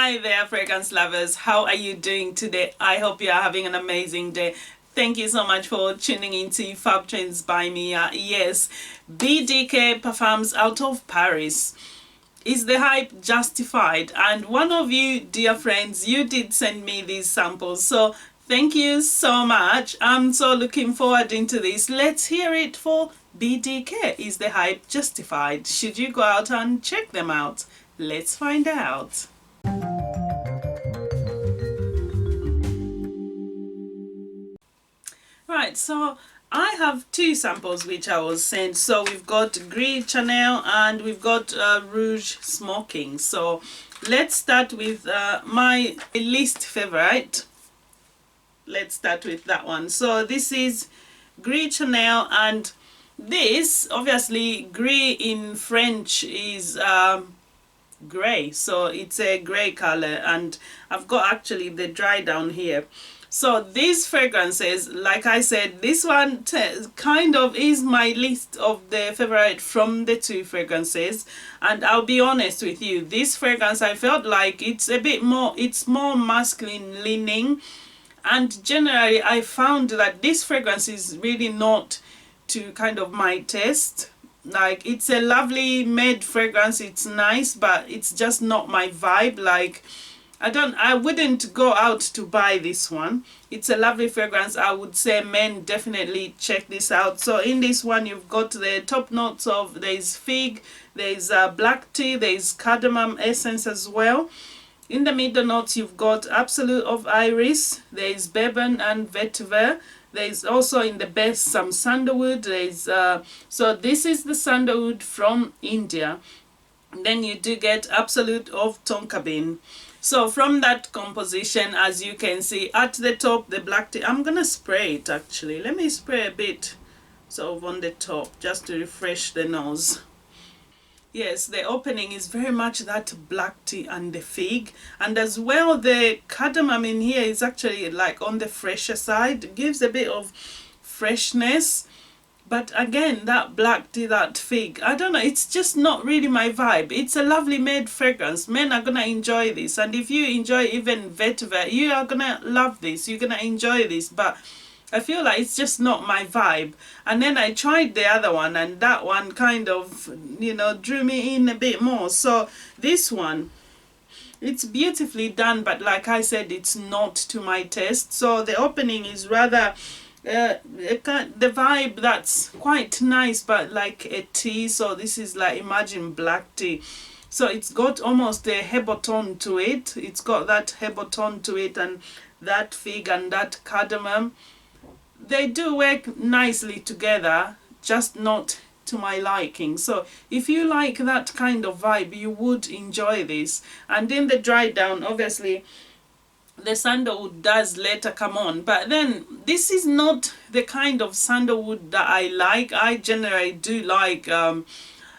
Hi there, fragrance lovers. How are you doing today? I hope you are having an amazing day. Thank you so much for tuning into Fab Trends by Mia. Yes, BDK Parfums out of Paris. Is the hype justified? And one of you, dear friends, you did send me these samples. So thank you so much. I'm so looking forward into this. Let's hear it for BDK. Is the hype justified? Should you go out and check them out? Let's find out. Right, so I have two samples which I was sent. So we've got GRISCHARNEL and we've got ROUGESMOKING. So let's start with my least favorite. Let's start with that one. So this is GRISCHARNEL, and this, obviously, Gris in French is grey, so it's a grey color, and I've got actually the dry down here. So these fragrances, like I said, this one kind of is my list of the favorite from the two fragrances. And I'll be honest with you, this fragrance, I felt like it's a bit more, it's more masculine leaning. And generally I found that this fragrance is really not to kind of my taste. Like, it's a lovely made fragrance, it's nice, but it's just not my vibe. Like, I wouldn't go out to buy this one. It's a lovely fragrance. I would say men definitely check this out. So in this one you've got the top notes of, there's fig, there's black tea, there's cardamom essence as well. In the middle notes you've got absolute of iris, there's bourbon and vetiver. There's also in the base some sandalwood. There's so this is the sandalwood from India. Then you do get absolute of tonka bean. So from that composition, as you can see at the top, the black tea, I'm gonna spray it actually. Let me spray a bit sort of on the top just to refresh the nose. Yes, the opening is very much that black tea and the fig, and as well the cardamom in here is actually like on the fresher side. It gives a bit of freshness, but again that black tea, that fig, I don't know, it's just not really my vibe. It's a lovely made fragrance. Men are gonna enjoy this, and if you enjoy even vetiver, you are gonna love this, you're gonna enjoy this, but I feel like it's just not my vibe. And then I tried the other one, and that one kind of, you know, drew me in a bit more. So this one, it's beautifully done, but like I said, it's not to my taste. So the opening is rather the vibe that's quite nice, but like a tea. So this is like, imagine black tea. So it's got almost a herbal tone to it. It's got that herbal tone to it, and that fig and that cardamom, they do work nicely together, just not to my liking. So if you like that kind of vibe, you would enjoy this. And in the dry down, obviously the sandalwood does later come on, but then this is not the kind of sandalwood that I like. I generally do like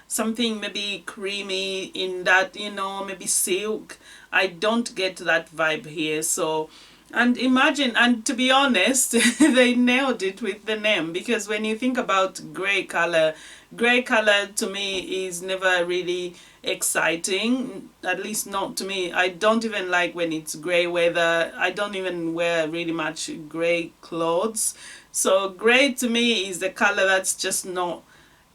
something maybe creamy in that, you know, maybe silk. I don't get that vibe here. So, and imagine, and to be honest, they nailed it with the name, because when you think about grey color to me is never really exciting, at least not to me. I don't even like when it's grey weather. I don't even wear really much grey clothes. So grey to me is the color that's just not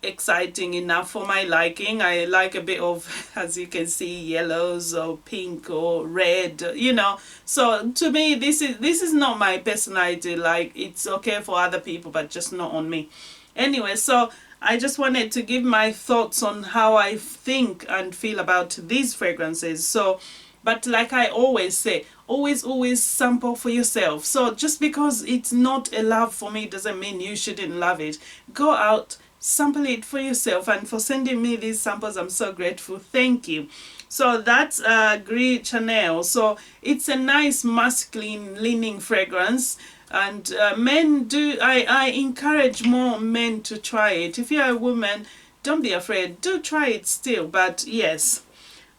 exciting enough for my liking. I like a bit of, as you can see, yellows or pink or red, you know. So to me, this is not my personality. Like, it's okay for other people, but just not on me. Anyway, so I just wanted to give my thoughts on how I think and feel about these fragrances. So, but like I always say, always sample for yourself. So just because it's not a love for me doesn't mean you shouldn't love it. Go out, sample it for yourself, and for sending me these samples, I'm so grateful. Thank you. So that's GRISCHARNEL. So it's a nice masculine leaning fragrance, and men do, I encourage more men to try it. If you're a woman, don't be afraid, do try it still. But yes,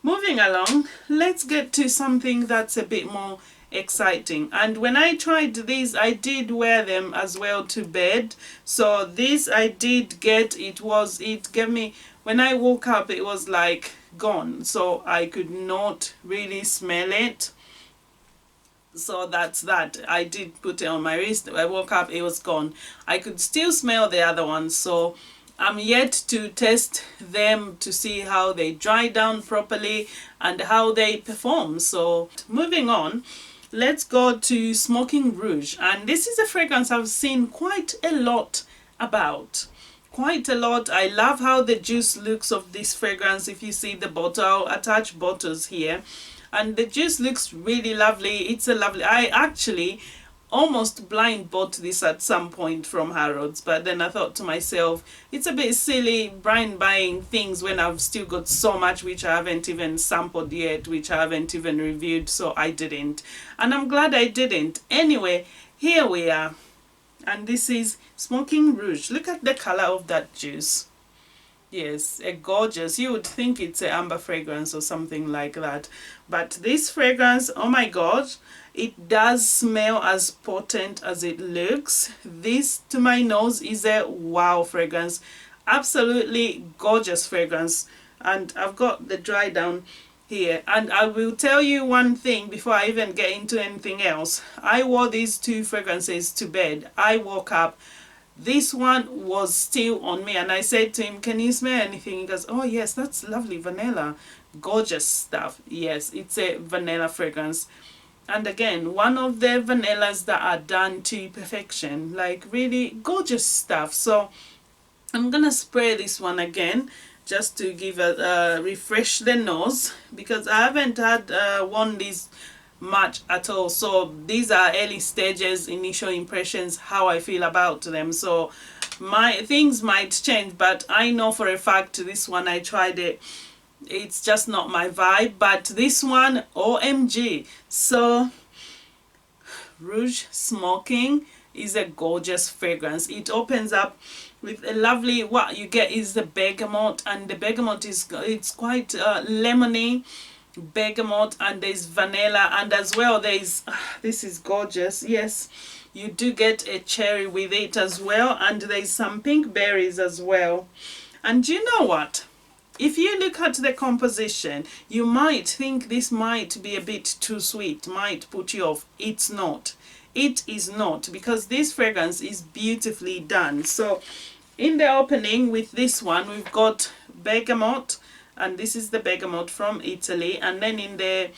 moving along, let's get to something that's a bit more exciting. And when I tried these, I did wear them as well to bed. So this I did get, it gave me when I woke up it was like gone, so I could not really smell it. So that's that. I did put it on my wrist. I woke up, it was gone. I could still smell the other ones, so I'm yet to test them to see how they dry down properly and how they perform. So moving on, let's go to Smoking Rouge, and this is a fragrance I've seen quite a lot about. Quite a lot. I love how the juice looks of this fragrance. If you see the bottle, I'll attach bottles here, and the juice looks really lovely. It's a lovely, I actually almost blind bought this at some point from Harrods, but then I thought to myself, it's a bit silly blind buying things when I've still got so much which I haven't even sampled yet, which I haven't even reviewed, so I didn't, and I'm glad I didn't. Anyway, here we are, and this is Smoking Rouge. Look at the color of that juice. Yes, a gorgeous, you would think it's an amber fragrance or something like that, but this fragrance, oh my god, it does smell as potent as it looks. This to my nose is a wow fragrance, absolutely gorgeous fragrance. And I've got the dry down here, and I will tell you one thing before I even get into anything else. I wore these two fragrances to bed. I woke up, this one was still on me, and I said to him, can you smell anything? He goes, oh yes, that's lovely vanilla, gorgeous stuff. Yes, it's a vanilla fragrance, and again, one of the vanillas that are done to perfection, like really gorgeous stuff. So I'm gonna spray this one again just to give a refresh the nose, because I haven't had worn these much at all, so these are early stages, initial impressions, how I feel about them. So my things might change, but I know for a fact this one, I tried it, it's just not my vibe. But this one, OMG. So Rouge Smoking is a gorgeous fragrance. It opens up with a lovely, what you get is the bergamot, and the bergamot is, it's quite lemony bergamot, and there's vanilla, and as well there's this is gorgeous, yes, you do get a cherry with it as well, and there's some pink berries as well. And you know what, if you look at the composition, you might think this might be a bit too sweet, might put you off. It's not, it is not, because this fragrance is beautifully done. So in the opening with this one, we've got bergamot, and this is the bergamot from Italy, and then in there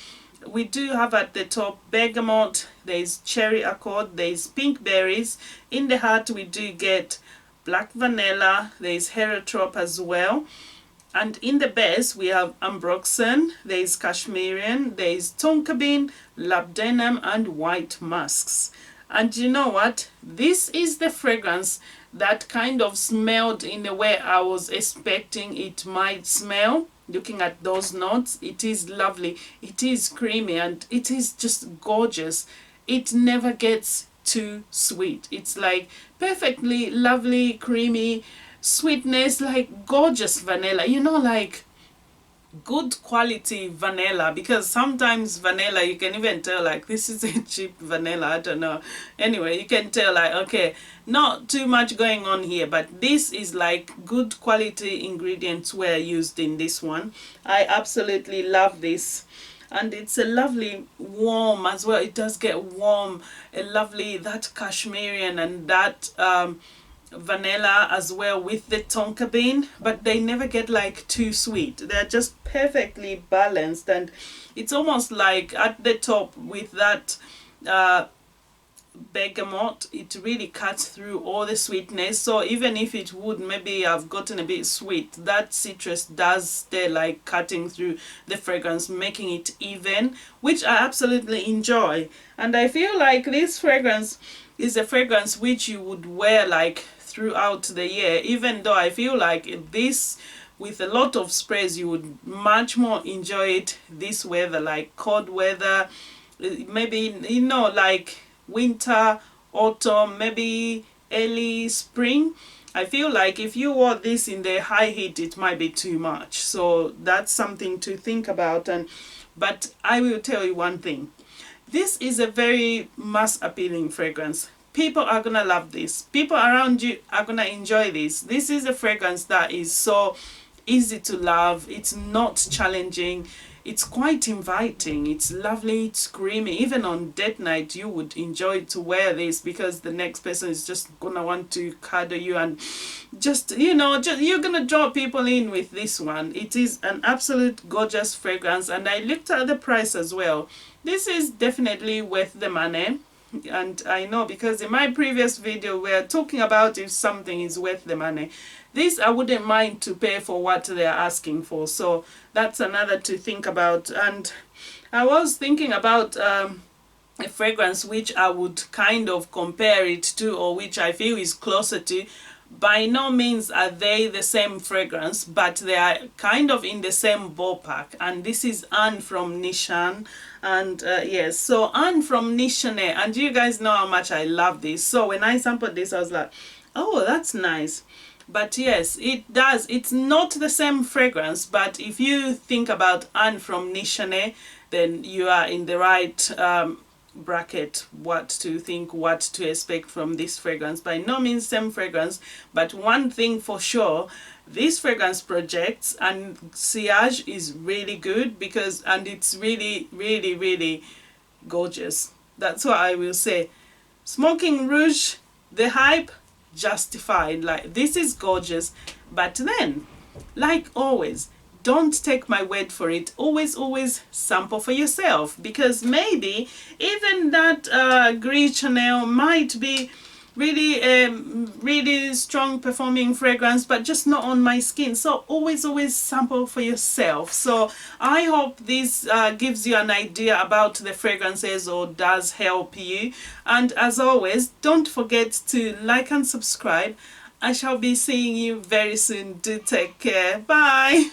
we do have at the top bergamot, there's cherry accord, there's pink berries. In the heart we do get black vanilla, there's heliotrope as well, and in the base we have ambroxan, there's cashmerian, there's tonka bean, labdanum, and white musks. And you know what, this is the fragrance that kind of smelled in the way I was expecting it might smell. Looking at those notes, it is lovely, it is creamy, and it is just gorgeous. It never gets too sweet. It's like perfectly lovely, creamy sweetness, like gorgeous vanilla, you know, like good quality vanilla, because sometimes vanilla you can even tell like this is a cheap vanilla, I don't know. Anyway, you can tell like, okay, not too much going on here, but this is like good quality ingredients were used in this one. I absolutely love this, and it's a lovely warm as well. It does get warm, a lovely, that cashmerian and that vanilla as well with the tonka bean, but they never get like too sweet. They're just perfectly balanced, and it's almost like at the top with that bergamot, it really cuts through all the sweetness. So even if it would maybe have gotten a bit sweet, that citrus does stay like cutting through the fragrance, making it even, which I absolutely enjoy. And I feel like this fragrance is a fragrance which you would wear like throughout the year, even though I feel like this with a lot of sprays you would much more enjoy it this weather, like cold weather, maybe, you know, like winter, autumn, maybe early spring. I feel like if you wore this in the high heat it might be too much, so that's something to think about. And but I will tell you one thing, this is a very mass appealing fragrance. People are gonna love this, people around you are gonna enjoy this. This is a fragrance that is so easy to love, it's not challenging, it's quite inviting, it's lovely, it's creamy. Even on date night you would enjoy to wear this, because the next person is just gonna want to cuddle you and just, you know, you're gonna draw people in with this one. It is an absolute gorgeous fragrance, and I looked at the price as well. This is definitely worth the money. And I know, because in my previous video we are talking about if something is worth the money. This I wouldn't mind to pay for what they're asking for, so that's another to think about. And I was thinking about a fragrance which I would kind of compare it to, or which I feel is closer to. By no means are they the same fragrance, but they are kind of in the same ballpark, and this is Anne from Nishan. And yes, so Anne from Nishan, and you guys know how much I love this. So when I sampled this I was like, oh, that's nice. But yes, it does, it's not the same fragrance, but if you think about Anne from Nishan, then you are in the right bracket what to think, what to expect from this fragrance. By no means same fragrance, but one thing for sure, this fragrance projects, and sillage is really good, because, and it's really really gorgeous. That's what I will say. Smoking Rouge, the hype justified. Like, this is gorgeous, but then, like always, don't take my word for it. Always sample for yourself, because maybe even that GRISCHARNEL might be really strong performing fragrance, but just not on my skin. So always sample for yourself. So I hope this gives you an idea about the fragrances, or does help you. And as always, don't forget to like and subscribe. I shall be seeing you very soon. Do take care. Bye.